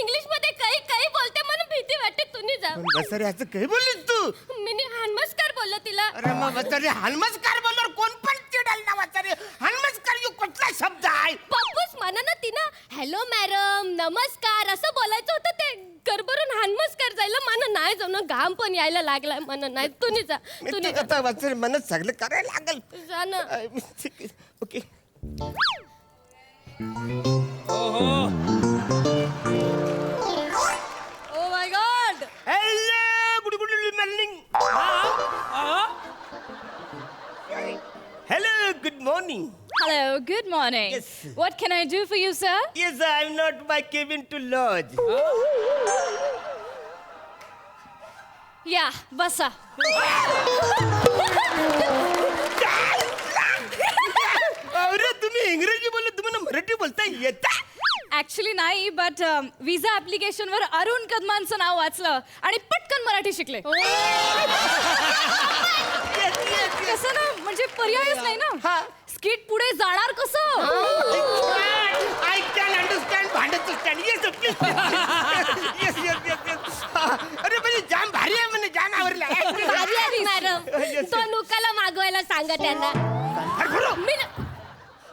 इंग्लिश मध्ये काही काही बोलते मला भीती वाटते. तुम्ही जा. बसरे असं काही बोललीस तू? मी नमस्कार बोललो तिला. अरे मग बसरे हनुमस्कार बोलवर कोण पण चिडाल ना बसरे. हनुमस्कार यो कुठला शब्द आहे? पप्पूस म्हणा ना तिनं हॅलो मॅडम नमस्कार असं बोलायचं होतं. ते गरबरून नमस्कार जायला मला नाही जमणं. घाम पण यायला लागलाय मला. नाही तुम्ही जा. तुम्ही आता बसरे मनच सगळं करायला लागल. जा ना. Okay. Oh my God! Hello good good morning. Hello good morning. Hello, good morning. Yes. What can I do for you, sir? Yes, I'm not my cabin to lodge. Yeah, basa. अरे तुम्ही इंग्रजी बोलले तुम्हाला मराठी बोलता येता? Actually नाही, but visa application वर अरुण कदमांचं नाव वाचलं आणि पटकन मराठी शिकले. कसं ना, म्हणजे पर्यायच नाही ना. स्किट पुढे जाणार कसं? I can understand भांडत stand. Yes please. Yes yes yes yes. अरे म्हणजे जाम भारी आहे म्हणे. जाम आवडला. भारी आहे मॅडम. तो नुकाला मागवायला सांगा त्यांना. मी ना-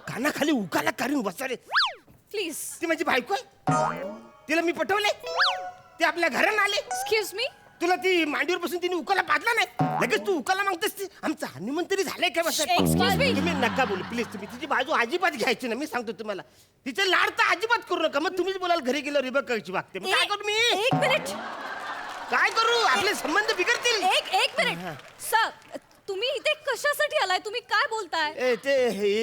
कानाखाली उकाला करून बसा रे. प्लीज ती माझी बायको आहे. तिला मी पटवले. ते आपल्या घरात आले. Excuse me. तुला ती मांडीवर बसून तिने उकाला पाजला नाही. लगेच तू उकाला मागतेस. ती आमचं हनुमान तरी झालंय काय बसा. Excuse me. तुम्ही नका बोलू प्लीज. तुम्ही तिची बाजू अजिबात घ्यायची ना. मी सांगतो तुम्हाला. तिचे लाड तर अजिबात करू नका. मग तुम्हीच बोलाल घरी गेल्यावर रिबक कशी वागते. मग काय करू मी? एक मिनिट. काय करू? आपले संबंध बिघडतील. एक मिनिट. सर, तुम्ही इथे कशासाठी आलाय? तुम्ही काय बोलताय? ते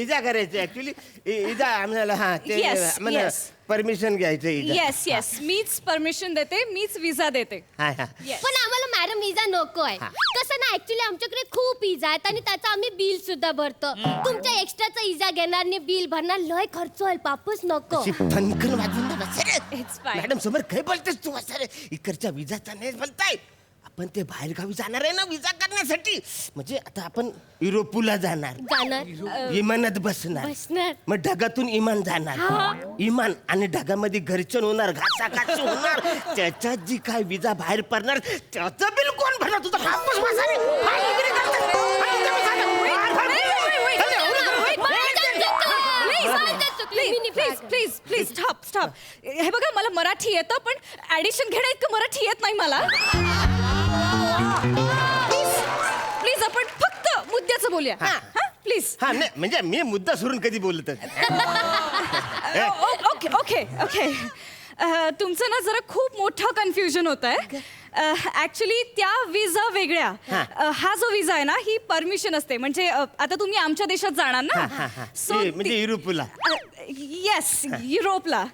इजा करायचं ऍक्च्युली. इजा आम्हाला हा ते Yes, आम्हाला yes. परमिशन घ्यायचं इजा. येस येस, मीच परमिशन देते, मीच विजा देते. हा हा. Yes. पण आम्हाला मॅडम विजा नको आहे. कसं ना ऍक्च्युली आमच्याकडे खूप इजा आहेत आणि त्याचं आम्ही बिल सुद्धा भरतो. तुमच्या एक्स्ट्राचा इजा घेणार नाही, बिल भरणार. लय खर्च होईल. पापूस नको. अशी फनकन वाजून ना बसा रे. It's fine. मॅडम समोर काय बोलतेस तू बसा रे. इकडच्या विजाचा नाही बोलताय. आपण ते बाहेर गावी जाणार आहे ना विजा करण्यासाठी. म्हणजे आता आपण युरोपला जाणार. विमानात बसणार. मग ढगातून इमान जाणार. इमान आणि ढगामध्ये घर्षण होणार. घासाघासी होणार. त्याच्यात जी काय विजा बाहेर पडणार त्याचं बिल कोण भरणार? तुझा बापूस बसा रे. काय विक्री करताय? Please stop. हे बघा, मला मराठी येतं, पण ऍडिशन घेणं इतकं मराठी येत नाही मला. प्लीज आपण फक्त मुद्द्याचं बोलूया. प्लीज. हा नाही म्हणजे मी मुद्दा सोडून कधी बोलत ओके. तुमचं ना जरा खूप मोठं कन्फ्युजन होत आहे. ऍक्च्युली त्या विजा वेगळ्या. हा जो विजा आहे ना, ही परमिशन असते. म्हणजे आता तुम्ही आमच्या देशात जाणार ना, म्हणजे युरोपला. येस, युरोपला.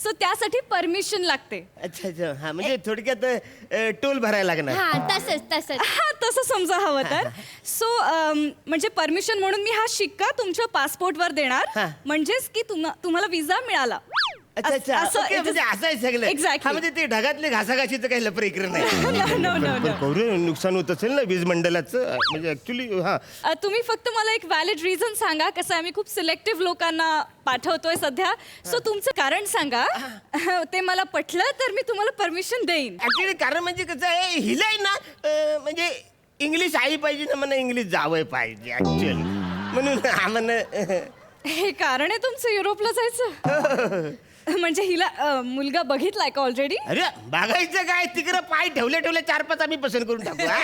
सो त्यासाठी परमिशन लागते. अच्छा अच्छा. हा म्हणजे थोडक्यात टोल भरायला लागणार. हा तसं समजा हवं तर. सो म्हणजे परमिशन म्हणून मी हा शिक्का तुमच्या पासपोर्टवर देणार. म्हणजेच की तुम्हाला विजा मिळाला. अच्छा अच्छा. ओके, म्हणजे असं आहे सगळं. Exactly. हा म्हणजे ते ढगातले घासाघाशीचं काही लफर इकडे नाही. No. कवरे नुकसान होत असेल ना वीज मंडळाचं. म्हणजे ऍक्च्युली हा तुम्ही फक्त मला एक व्हॅलिड रिझन सांगा. कसं आम्ही खूप सिलेक्टिव्ह लोकांना पाठवतोय सध्या. सो तुमचं कारण सांगा. ते मला पटलं तर मी तुम्हाला परमिशन देईन. ऍक्च्युली कारण म्हणजे कसं आहे हिलाय ना म्हणजे इंग्लिश आई पाहिजे ना. मला इंग्लिश जावं पाहिजे ऍक्च्युअली. म्हणून आम्हाला हे कारण आहे तुमचं युरोपला जायचं? म्हणजे हिला मुलगा बघितलाय का ऑलरेडी? अरे बघायचं काय, तिकडे पाय ठेवले 4-5 आम्ही पसंत करून टाकू हा?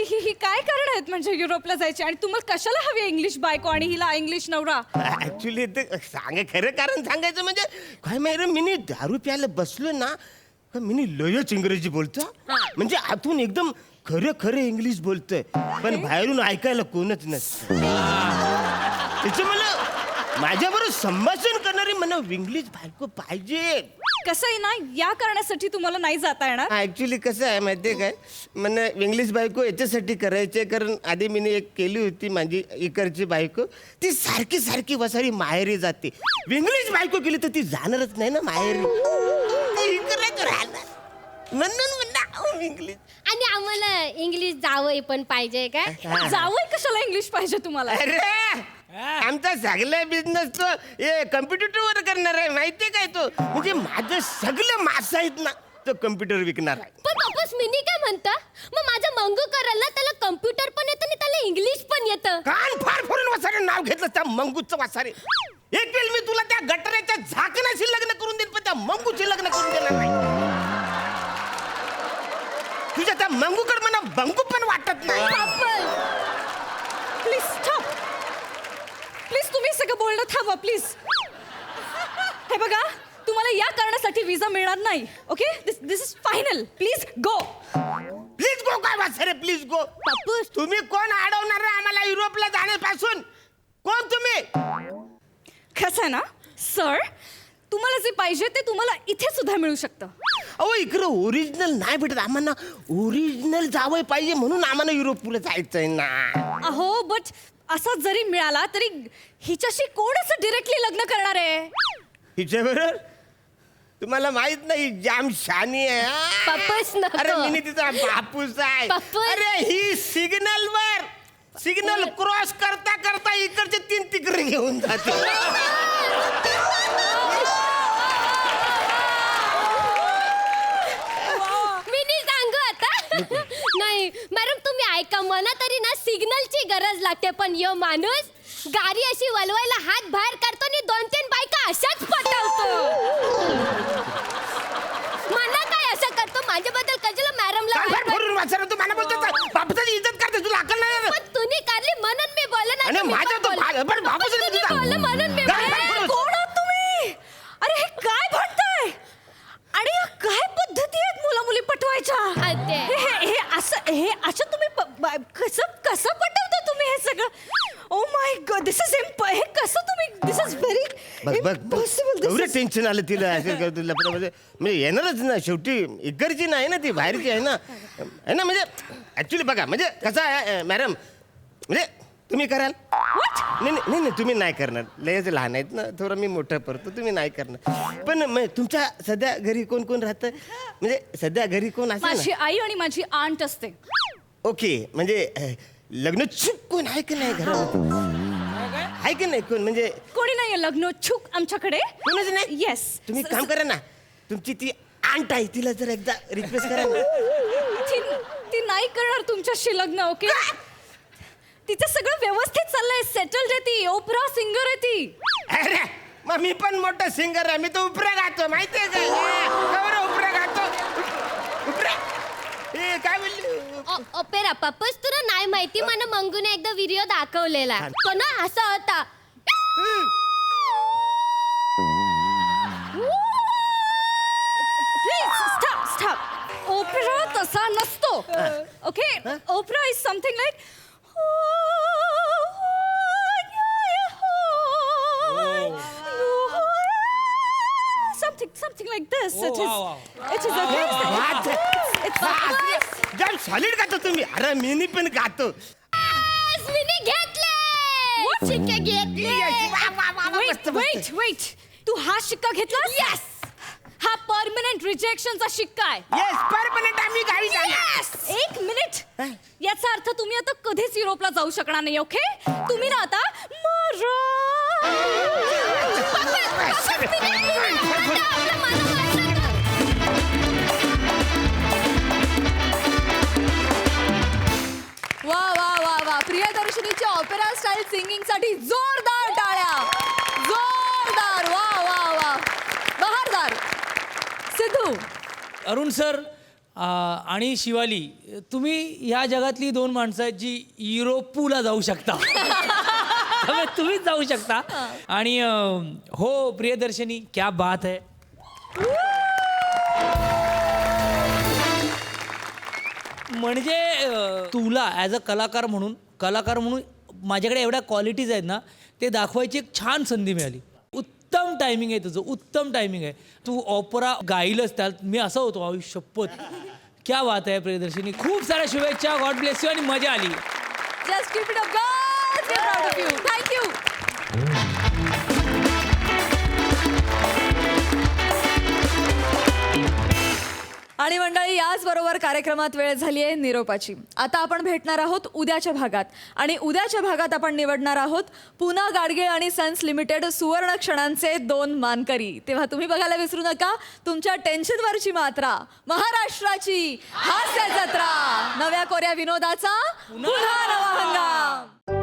ही काय कारण आहेत म्हणजे युरोपला जायचे, आणि तुम्हाला कशाला हवी इंग्लिश बायको आणि हिला इंग्लिश नवरा? ऍक्च्युली ते खरं कारण सांगायचं म्हणजे काय माहिती, मी दारू प्यायला बसलो ना का मी लयच इंग्रजी बोलतो, म्हणजे आतून एकदम खरं इंग्लिश बोलतोय, पण बाहेरून ऐकायला कोणच नसतं. त्याच्यामुळे माझ्याबरोबर संभाषण करणारी मला इंग्लिश बायको पाहिजे. कसं आहे ना, या कारणासाठी तुम्हाला नाही जाता येणार. ऍक्च्युली कसं आहे माहितीये काय, मला इंग्लिश बायको याच्यासाठी करायची आहे, कारण आधी मी एक केली होती माझी इकडची बायको, ती सारखी वसारी माहेरी जाते. इंग्लिश बायको केली तर ती जाणारच नाही ना माहेरी, ती इकडेच राहणार. म्हणून म्हणलं इंग्लिश. आणि आम्हाला इंग्लिश जावई पण पाहिजे काय? जावई कशाला इंग्लिश पाहिजे तुम्हाला? अरे आमचा सगळा बिझनेस तो कम्प्युटरवर करणार आहे माहितीये काय, तो म्हणजे माझं सगळं मासा आहेत ना तो कम्प्युटर विकणार आहे. पण वापस मिनी काय म्हणता, मग माझा मंगू करायला त्याला कम्प्युटर पण येतं आणि त्याला इंग्लिश पण येतं. कान फार फोडून वासारे नाव घेतलं त्या मंगूचं वासारे. एक वेळ मी तुला त्या गटाराच्या झाकणाशी लग्न करून देईल, पण त्या मंगूची लग्न करून देणार नाही. तुझ्या त्या मंगूकडे मला बंगू पण वाटत नाही. प्लीज स्टॉप, प्लीज तुम्ही सगळं बोलणं थांबवा प्लीज. हे बघा, तुम्हाला या कारणासाठी विजा मिळणार नाही. Okay, this is final. Please go. Please go काय वासारे, प्लीज गो. तुम्ही कोण अडवणार आहे आम्हाला युरोपला जाण्यापासून? कोण तुम्ही? कसं आहे ना सर, तुम्हाला जे पाहिजे ते तुम्हाला इथे सुद्धा मिळू शकतं. अहो इकडं ओरिजिनल नाही भेटत आम्हाला, ओरिजिनल जावं पाहिजे म्हणून आम्हाला युरोपला जायचंय ना. अहो बट असा जरी मिळाला तरी हिच्याशी कोण असं डिरेक्टली लग्न करणार आहे? हिच्याबरोबर तुम्हाला माहित नाही, जाम शानी आहे हा. पप्पूस नको. अरे मी तिचा बापूस आहे. पप्पूस. अरे ही सिग्नल क्रॉस करता इकडचे 3 तिकडे घेऊन जाते. मिनी सांगू आता. नाही मॅडम तुम्ही ऐका, मला तरी ना सिग्नलची गरज लागते, पण यो माणूस गाडी अशी वळवायला हात बाहेर काढतो आणि 2-3 बायका अशाच पटवतो. मला काय असं करतो, माझ्याबद्दल कशाला मॅडमला तू मला बोलतो बापूची इज्जत करते, तुला अक्कल नाही? पण तुम्ही काढली म्हणून मी बोलले आणि माझ्या तो पण बापूच बोललं म्हणून मी बोलले. कोण आहात तुम्ही? अरे हे काय म्हणताय? आणि या काय पद्धती आहेत मुला मुली पटवायच्या? अरे. हे असं तुम्ही कसं पटवता तुम्ही हे सगळं? Oh my God, this is हे कसं तुम्ही, दिस इज व्हेरी इम्पॉसिबल. एवढं टेन्शन आलं तिला म्हणजे येणारच ना शेवटी, इकडची नाही ना ती, बाहेरची आहे ना म्हणजे ऍक्च्युली बघा म्हणजे कसं आहे मॅडम, म्हणजे तुम्ही कराल? नाही तुम्ही नाही करणार, लयच लहान आहेत ना, थोडं मी मोठं पडतो, तुम्ही नाही करणार. पण तुमच्या सध्या घरी कोण कोण राहतं, म्हणजे सध्या घरी कोण असेल? माझी आई आणि माझी आंट असते. ओके, म्हणजे लग्न चूक कोण आहे का नाही घरामध्ये? आहे का नाही कोण, म्हणजे कोणी नाहीये लग्न छुक आमच्याकडे. कोणच नाही? येस. तुम्ही काम करा ना, तुमची ती आंट आहे तिला जर एकदा रिक्वेस्ट करा ना. ती नाही करणार तुमच्याशी लग्न. ओके, तिचं सगळं व्यवस्थित चाललंय, सेटल्ड आहे ती, ओपरा सिंगर आहे ती. अरे मग मी पण मोठा सिंगर आहे, मी तो उपरा गातो माहितीये का? उपरा गातो, उपरा. काय बोलली? ओपेरा पप्पूस तुला नाही माहिती, मला मंगूने एकदा व्हिडिओ दाखवलेला, तो ना असा होता. Please stop. ओपेरा तसा नसतो. Okay, opera is something like something like this. It is जब सॉलिड गातो तुम्ही. अरे मिनी पण गातो. मिनी घेतले. Wait. तू हा शिक्का घेतला? Yes. हा परमनंट रिजेक्शनचा शिक्का आहे. येस, परमनंट आम्ही गाडी जाणार. एक मिनिट, याचा अर्थ तुम्ही आता कधीच युरोपला जाऊ शकणार नाही. ओके, तुम्ही ना आता वा. प्रियदर्शनीच्या ऑपेरा स्टाईल सिंगिंग साठी जोरदार टाळ्या. अरुण सर आणि शिवाली, तुम्ही ह्या जगातली 2 माणसं आहेत जी युरोपूला जाऊ शकता. त्यामुळे तुम्हीच जाऊ शकता. आणि हो प्रियदर्शनी, क्या बात है. म्हणजे तुला ॲज अ कलाकार म्हणून माझ्याकडे एवढ्या क्वालिटीज आहेत ना, ते दाखवायची एक छान संधी मिळाली. उत्तम टायमिंग आहे तुझं, उत्तम टायमिंग आहे. तू ऑपरा गाईलच, त्यात मी असं होतो आयुष्यपत. क्या बात आहे प्रियदर्शनी, खूप साऱ्या शुभेच्छा, गॉड ब्लेस यू. आणि मजा आली. Just keep it up, guys. We're proud of you. Thank you. आणि मंडळी, याचबरोबर कार्यक्रमात वेळ झाली आहे निरोपाची. आता आपण भेटणार आहोत उद्याच्या भागात. आणि उद्याच्या भागात आपण निवडणार आहोत पुना गाडगीळ आणि सन्स लिमिटेड सुवर्ण क्षणांचे 2 मानकरी. तेव्हा तुम्ही बघायला विसरू नका तुमच्या टेन्शनवरची मात्रा, महाराष्ट्राची हास्य जत्रा, नव्या कोऱ्या विनोदाचा पुन्हा नवा हंगाम.